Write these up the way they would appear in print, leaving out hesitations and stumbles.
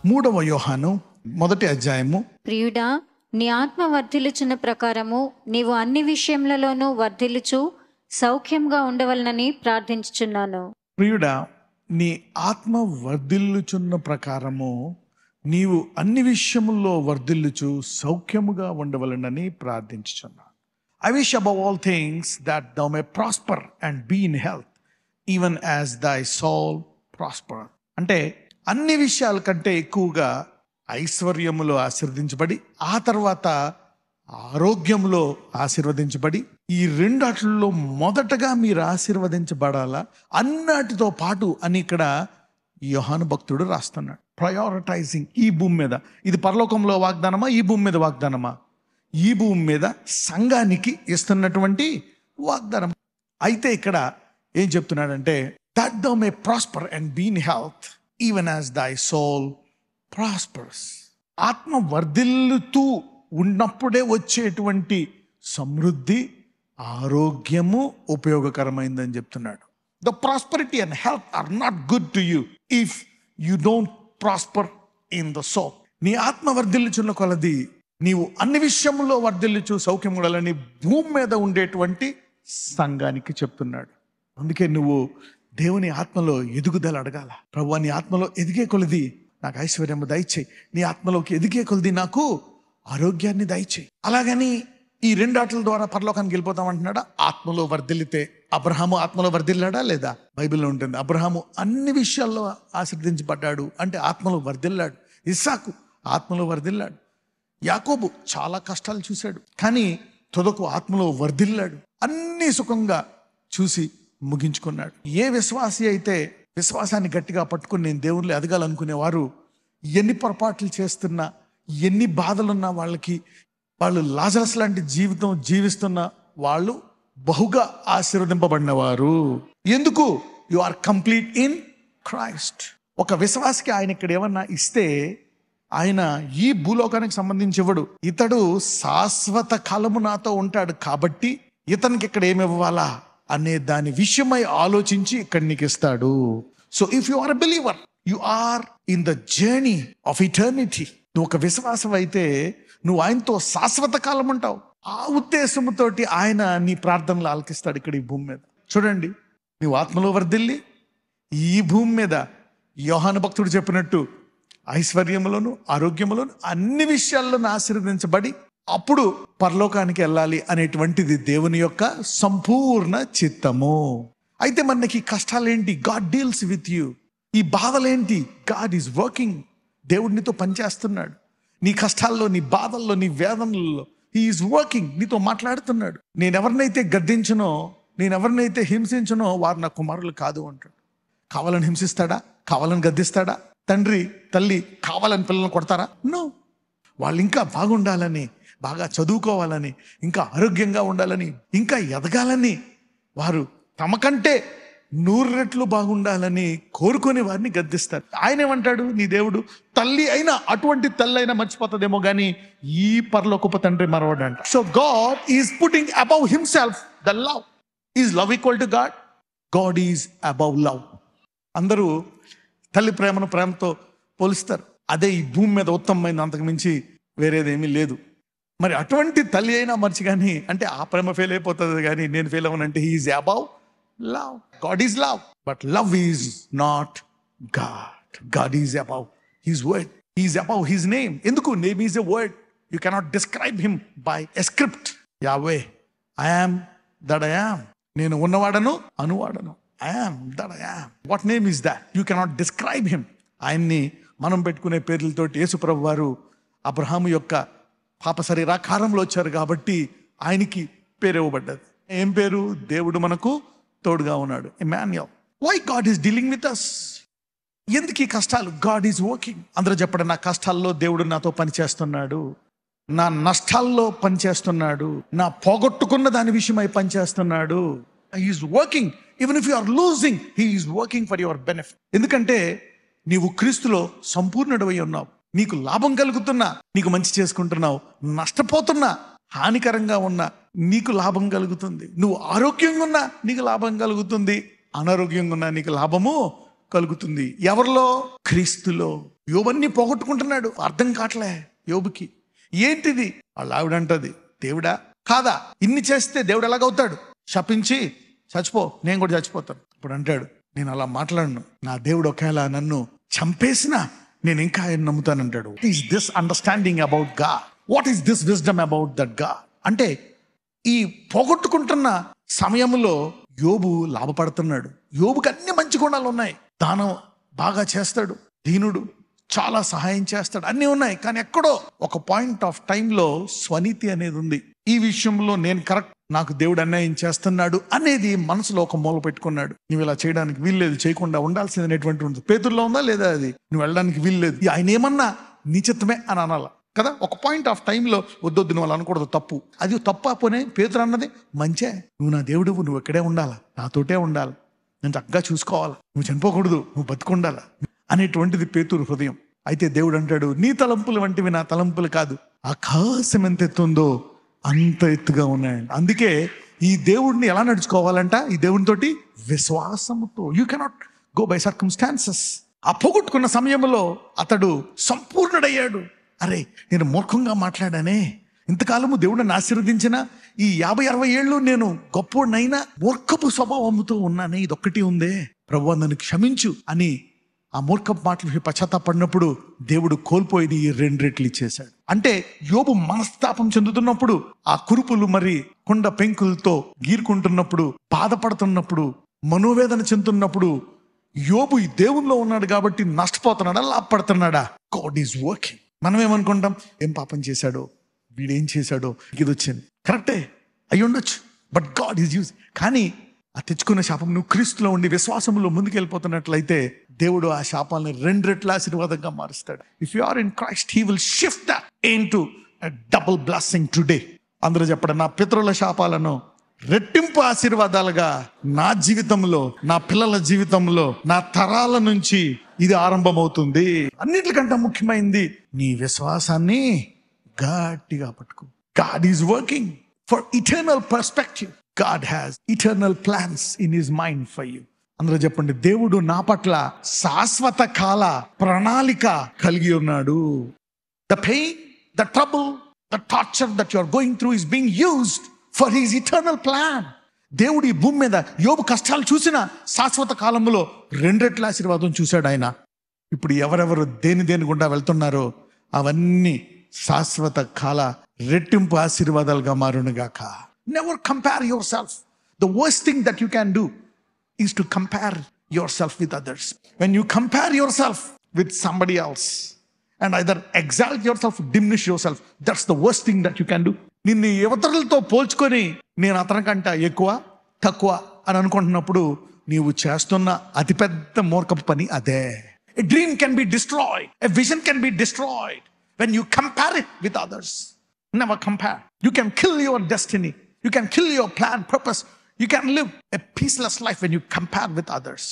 3వ యోహాను 1వ అధ్యాయము. ప్రియుడా, నీ ఆత్మ వర్ధిల్లుచున్న ప్రకారము నీవు అన్ని విషయములలోనూ వర్ధిల్లుచు సౌఖ్యంగా ఉండవలనని ప్రార్థించుచున్నాను. ప్రియుడా, నీ ఆత్మ వర్ధిల్లుచున్న ప్రకారము నీవు అన్ని విషయముల్లో వర్ధిల్లుచు సౌఖ్యముగా ఉండవలనని ప్రార్థించుచున్నాను. I wish above all things that thou may prosper and be in health, even as thy soul prosper. అంటే అన్ని విషయాల కంటే ఎక్కువగా ఐశ్వర్యములో ఆశీర్వదించబడి, ఆ తర్వాత ఆరోగ్యంలో ఆశీర్వదించబడి, ఈ రెండాటిల్లో మొదటగా మీరు ఆశీర్వదించబడాలా అన్నాటితో పాటు అని ఇక్కడ యోహాను భక్తుడు రాస్తున్నాడు. ప్రయారిటైజింగ్ ఈ భూమి మీద. ఇది పరలోకంలో వాగ్దానమా, ఈ భూమి మీద వాగ్దానమా? ఈ భూమి మీద సంఘానికి ఇస్తున్నటువంటి వాగ్దానం. అయితే ఇక్కడ ఏం చెప్తున్నాడంటే, that thou may prosper and be in health even as thy soul prospers. ఆత్మ వర్ధిల్లుతూ ఉన్నప్పుడే వచ్చేటువంటి సమృద్ధి, ఆరోగ్యము ఉపయోగకరమైందని చెప్తున్నాడు. The prosperity and health are not good to you if you don't prosper in the soul. నీ ఆత్మ వర్ధిల్లుచున్న కొలది నీవు అన్ని విషయంలో వర్ధిల్లుచు సౌఖ్యం ఉండాలని భూమి మీద ఉండేటువంటి సంఘానికి చెప్తున్నాడు. అందుకే నువ్వు దేవుని ఆత్మలో ఎదుగుదల అడగాల. ప్రభువా, నీ ఆత్మలో ఎదిగే కొలది నాకు ఐశ్వర్యం దయచేయి, నీ ఆత్మలోకి ఎదిగే కొలది నాకు ఆరోగ్యాన్ని దయచేయి. అలాగని ఈ రెండాటల ద్వారా పరలోకానికి వెళ్ళిపోతాం అంటున్నాడా? ఆత్మలో వర్ధిల్లితే అబ్రహాము ఆత్మలో వర్ధిల్లాడా లేదా? బైబిల్లో ఉంటుంది. అబ్రహాము అన్ని విషయాల్లో ఆశీర్వదించబడ్డాడు అంటే ఆత్మలో వర్ధిల్లాడు. ఇస్సాకు ఆత్మలో వర్ధిల్లాడు. యాకోబు చాలా కష్టాలు చూశాడు, కానీ తుదకు ఆత్మలో వర్ధిల్లాడు. అన్ని సుఖంగా చూసి ముగించుకున్నాడు. ఏ విశ్వాసి అయితే విశ్వాసాన్ని గట్టిగా పట్టుకుని నేను దేవుళ్ళు ఎదగాలనుకునేవారు ఎన్ని పొరపాట్లు చేస్తున్నా, ఎన్ని బాధలున్నా వాళ్ళు లాజరస్ లాంటి జీవితం జీవిస్తున్న వాళ్ళు బహుగా ఆశీర్వదింపబడినవారు. ఎందుకు? You are complete in Christ. ఒక విశ్వాసికి ఆయన ఇక్కడ ఏమన్నా ఇస్తే ఆయన ఈ భూలోకానికి సంబంధించి ఇవ్వడు. ఇతడు శాశ్వత కాలము నాతో ఉంటాడు కాబట్టి ఇతనికి ఇక్కడ ఏమి ఇవ్వాలా అనే దాని విషయమై ఆలోచించి ఇక్కడ నీకు ఇస్తాడు. So if you are a believer, you are in the journey of eternity. నువ్వు ఒక విశ్వాసం అయితే నువ్వు ఆయనతో శాశ్వత కాలం ఉంటావు. ఆ ఉద్దేశంతో ఆయన నీ ప్రార్థనలు ఆలకిస్తాడు ఇక్కడ ఈ భూమి మీద. చూడండి, నువ్వు ఆత్మలో వర్ధిల్లి ఈ భూమి మీద యోహాను భక్తుడు చెప్పినట్టు ఐశ్వర్యములోను ఆరోగ్యములోను అన్ని విషయాల్లోనూ ఆశీర్వదించబడి అప్పుడు పరలోకానికి వెళ్ళాలి అనేటువంటిది దేవుని యొక్క సంపూర్ణ చిత్తము. అయితే మనకి కష్టాలేంటి? God deals with you. ఈ బాధలేంటి? God is working. దేవుడు నీతో పనిచేస్తున్నాడు. నీ కష్టాల్లో, నీ బాధల్లో, నీ వేదనల్లో హీ ఈజ్ వర్కింగ్. నీతో మాట్లాడుతున్నాడు. నేను ఎవరినైతే గద్దించనో, నేను ఎవరినైతే హింసించనో వారు నా కుమారులు కాదు అంటాడు. కావాలని హింసిస్తాడా? కావాలని గద్దిస్తాడా? తండ్రి తల్లి కావాలని పిల్లల్ని కొడతారా? నో. వాళ్ళు ఇంకా బాగుండాలని, బాగా చదువుకోవాలని, ఇంకా ఆరోగ్యంగా ఉండాలని, ఇంకా ఎదగాలని, వారు తమకంటే 100 రెట్లు బాగుండాలని కోరుకొని వారిని గద్దిస్తారు. ఆయన ఏమంటాడు? నీ దేవుడు తల్లి అయినా, అటువంటి తల్లి అయినా మర్చిపోతుందేమో కానీ ఈ పరలోకపు తండ్రి మరవడంట. So God is putting above himself the love. Is love equal to God? God is above love. అందరూ తల్లి ప్రేమతో పోలిస్తారు. అదే ఈ భూమి మీద ఉత్తమమైన, అంతకు మించి వేరేదేమీ లేదు. మరి అటువంటి తల్లి అయినా మర్చి కానీ అంటే ఆ ప్రేమ ఫెయిల్ అయిపోతుంది కానీ నేను ఫెయిల్ అవ్వనంటే he is above love. God is love, but love is not God. God is above his word. He is above his name. ఎందుకు? Name is a word. You cannot describe him by a script. Yahweh, I am that I am. నేను ఉన్నవాడను, అనువాడను. I am that I am. What name is that? You cannot describe him. ఆయన్ని మనం పెట్టుకునే పేర్లతోటి యేసుప్రభు వారు అబ్రహాము యొక్క పాప శరీరాకారంలో వచ్చారు కాబట్టి ఆయనకి పేరు ఇవ్వబడ్డది. ఏం పేరు? దేవుడు మనకు తోడుగా ఉన్నాడు, Immanuel. Why God is dealing with us? ఎందుకు ఈ కష్టాలు? God is working. అందరూ చెప్పండి, నా కష్టాల్లో దేవుడు నాతో పనిచేస్తున్నాడు, నా నష్టాల్లో పనిచేస్తున్నాడు, నా పోగొట్టుకున్న దాని విషయమై పనిచేస్తున్నాడు. He is working. Even if you are losing, he is working for your benefit. ఎందుకంటే నీవు క్రీస్తులో సంపూర్ణుడవై ఉన్నావు. నీకు లాభం కలుగుతున్నా, నీకు మంచి చేసుకుంటున్నావు. నష్టపోతున్నా, హానికరంగా ఉన్నా నీకు లాభం కలుగుతుంది. నువ్వు ఆరోగ్యంగా ఉన్నా నీకు లాభం కలుగుతుంది, అనారోగ్యంగా ఉన్నా నీకు లాభము కలుగుతుంది. ఎవరిలో? క్రీస్తులో. యోబన్ని పోగొట్టుకుంటున్నాడు. అర్థం కావట్లే యోబుకి. ఏంటిది? వాళ్ళ ఆవిడంటది, దేవుడా కాదా, ఇన్ని చేస్తే దేవుడు ఎలాగవుతాడు? శపించి చచ్చిపో, నేను కూడా చచ్చిపోతాను. ఇప్పుడు అంటాడు, నేను అలా మాట్లాడను, నా దేవుడు ఒకవేళ నన్ను చంపేసినా నేను ఇంకా ఆయన నమ్ముతానంటాడు. What is this understanding about God? What is this wisdom about that God? అంటే ఈ పోగొట్టుకుంటున్న సమయంలో యోబు లాభపడుతున్నాడు. యోబుకి అన్ని మంచి గుణాలు ఉన్నాయి. దానం బాగా చేస్తాడు, దీనుడు, చాలా సహాయం చేస్తాడు, అన్నీ ఉన్నాయి. కానీ ఎక్కడో ఒక పాయింట్ ఆఫ్ టైంలో స్వనీతి అనేది ఉంది. ఈ విషయంలో నేను కరెక్ట్, నాకు దేవుడు అన్యాయం చేస్తున్నాడు అనేది మనసులో ఒక మూల పెట్టుకున్నాడు. నువ్వు ఇలా చేయడానికి వీల్లేదు, చేయకుండా ఉండాల్సింది అనేటువంటి ఉంటుంది. పేతుల్లో ఉందా లేదా? అది నువ్వు వెళ్ళడానికి వీల్లేదు, ఆయన ఏమన్నా నిశ్చితమే అని అనాల కదా. ఒక పాయింట్ ఆఫ్ టైంలో వద్దొద్దు, నువ్వు అలా అనకూడదు, తప్పు. అది తప్పు పోనే. పేతురు అన్నది మంచే, నువ్వు నా దేవుడు, నువ్వు ఇక్కడే ఉండాలి, నాతోటే ఉండాలి, నేను చక్కగా చూసుకోవాలి, నువ్వు చనిపోకూడదు, నువ్వు బతుకుండాలి అనేటువంటిది పేతురు హృదయం. అయితే దేవుడు అంటాడు, నీ తలంపులు వంటివి నా తలంపులు కాదు, ఆకాశం ఎంత ఎత్తుందో అంత ఎత్తుగా ఉన్నాయండి. అందుకే ఈ దేవుడిని ఎలా నడుచుకోవాలంట? ఈ దేవునితోటి విశ్వాసముతో. You cannot go by circumstances. ఆ పోగొట్టుకున్న సమయంలో అతడు సంపూర్ణుడయ్యాడు. అరే, నేను మూర్ఖంగా మాట్లాడానే, ఇంతకాలము దేవుడిని ఆశీర్వదించిన ఈ 50-60 ఏళ్ళు నేను గొప్పోడినైనా మూర్ఖపు స్వభావంతో ఉన్నానే, ఇదొక్కటి ఉందే, ప్రభువా నన్ను క్షమించు అని ఆ మూర్ఖపు మాటలు పశ్చాత్తాపడినప్పుడు దేవుడు కోల్పోయి 2 రెట్లు ఇచ్చేశాడు. అంటే యోబు మనస్తాపం చెందుతున్నప్పుడు, ఆ కురుపులు మరి కొండ పెంకులతో గీరుకుంటున్నప్పుడు, బాధపడుతున్నప్పుడు, మనోవేదన చెందుతున్నప్పుడు, యోబు ఈ దేవుల్లో ఉన్నాడు కాబట్టి నష్టపోతున్నాడా, లాభపడుతున్నాడా? God is working. మనం ఏమనుకుంటాం, ఏం పాపం చేశాడో, వీడేం చేశాడో, ఇది వచ్చింది. కరెక్టే అయి ఉండొచ్చు, బట్ గాడ్ ఈజ్ యూజ్. కానీ ఆ తెచ్చుకున్న శాపం నువ్వు క్రీస్తులో ఉండి విశ్వాసంలో ముందుకెళ్ళిపోతున్నట్లయితే దేవుడు ఆ శాపాలని 2 రెట్ల ఆశీర్వాదంగా మారుస్తాడు. If you are in Christ, he will shift that into a double blessing today. అందరూ చెప్పండి, నా పితరుల శాపాలను రెట్టింపు ఆశీర్వాదాలుగా నా జీవితంలో, నా పిల్లల జీవితంలో, నా తరాల నుంచి ఇది ఆరంభమవుతుంది. అన్నిటికంటే ముఖ్యమైనది నీ విశ్వాసాన్ని గట్టిగా పట్టుకో. God is working for eternal perspective. God has eternal plans in his mind for you. అందరూ చెప్పండి, దేవుడు నా పట్ల శాశ్వత కాల ప్రణాళిక కలిగి ఉన్నాడు. The pain, the trouble, the torture that you are going through is being used for his eternal plan. దేవుడు ఈ భూమి మీద యోబు కష్టాలు చూసిన శాశ్వత కాలంలో 2 రెట్ల ఆశీర్వాదం చూశాడు ఆయన. ఇప్పుడు ఎవరెవరు దేని గుండా వెళ్తున్నారో అవన్నీ శాశ్వత కాల రెట్టింపు ఆశీర్వాదాలుగా మారునుగాక. Never compare yourself. The worst thing that you can do is to compare yourself with others. When you compare yourself with somebody else and either exalt yourself, diminish yourself, that's the worst thing that you can do. నిన్ను ఇతరులతో పోల్చుకొని నేను అతనికంట ఎక్కువ తక్కువ అని అనుకుంటున్నప్పుడు నీవు చేస్తున్న అతిపెద్ద మూర్ఖపు పని అదే. A dream can be destroyed. A vision can be destroyed when you compare it with others. Never compare. You can kill your destiny. You can kill your plan, purpose. You can live a peaceless life when you compare with others.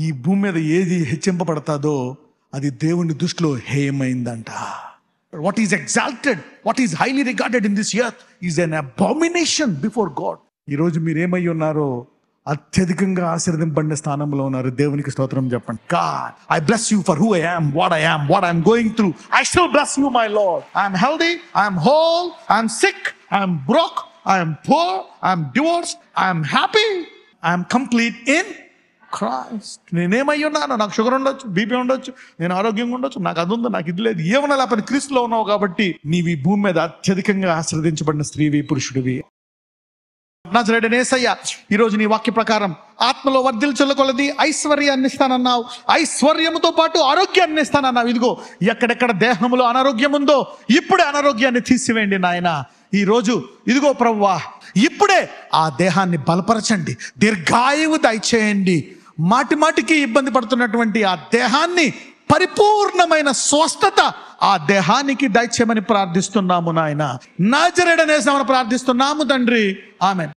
ఈ భూమి మీద ఏది హెచ్చింపబడతాదో అది దేవుని దృష్టిలో హేయమైందంట. What is exalted, what is highly regarded in this earth is an abomination before God. ఈరోజు మీరు ఏమై ఉన్నారో అత్యధికంగా ఆశీర్వదింపబడిన స్థానంలో ఉన్నారు. దేవునికి స్తోత్రం చెప్పండి. God, I bless you for who I am, what I'm going through. I still bless you, my Lord. I am healthy, I am whole, I am sick, I am broke, I am poor, I am divorced, I am happy, I am complete in Christ. నేనేమై ఉన్నాను, నాకు sugar ఉండొచ్చు, BP ఉండొచ్చు, నేను ఆరోగ్యంగా ఉండొచ్చు, నాకు అది ఉంది, నాకు ఇది లేదు, ఏమన్నా లేకపోతే క్రీస్తులో ఉన్నావు కాబట్టి నీవు ఈ భూమి మీద అత్యధికంగా ఆశీర్వదించబడిన స్త్రీవి, పురుషుడివి. నజరేయుడైన యేసయ్య ఈరోజు నీ వాక్య ప్రకారం ఆత్మలో వర్ధిల్చుల కొలది ఐశ్వర్యాన్ని ఇస్తానన్నావు, ఐశ్వర్యముతో పాటు ఆరోగ్యాన్ని ఇస్తానన్నావు. ఇదిగో ఎక్కడెక్కడ దేహంలో అనారోగ్యం ఉందో ఇప్పుడే అనారోగ్యాన్ని తీసివేయండి నాయన. ఈ రోజు ఇదిగో ప్రభువా, ఇప్పుడే ఆ దేహాన్ని బలపరచండి, దీర్ఘాయువు దయచేయండి. మాటికి ఇబ్బంది పడుతున్నటువంటి ఆ దేహాన్ని పరిపూర్ణమైన స్వస్థత ఆ దేహానికి దయచేయమని ప్రార్థిస్తున్నాము నాయన. నజరేయుడైన యేసునామమున ప్రార్థిస్తున్నాము తండ్రి, ఆమేన్.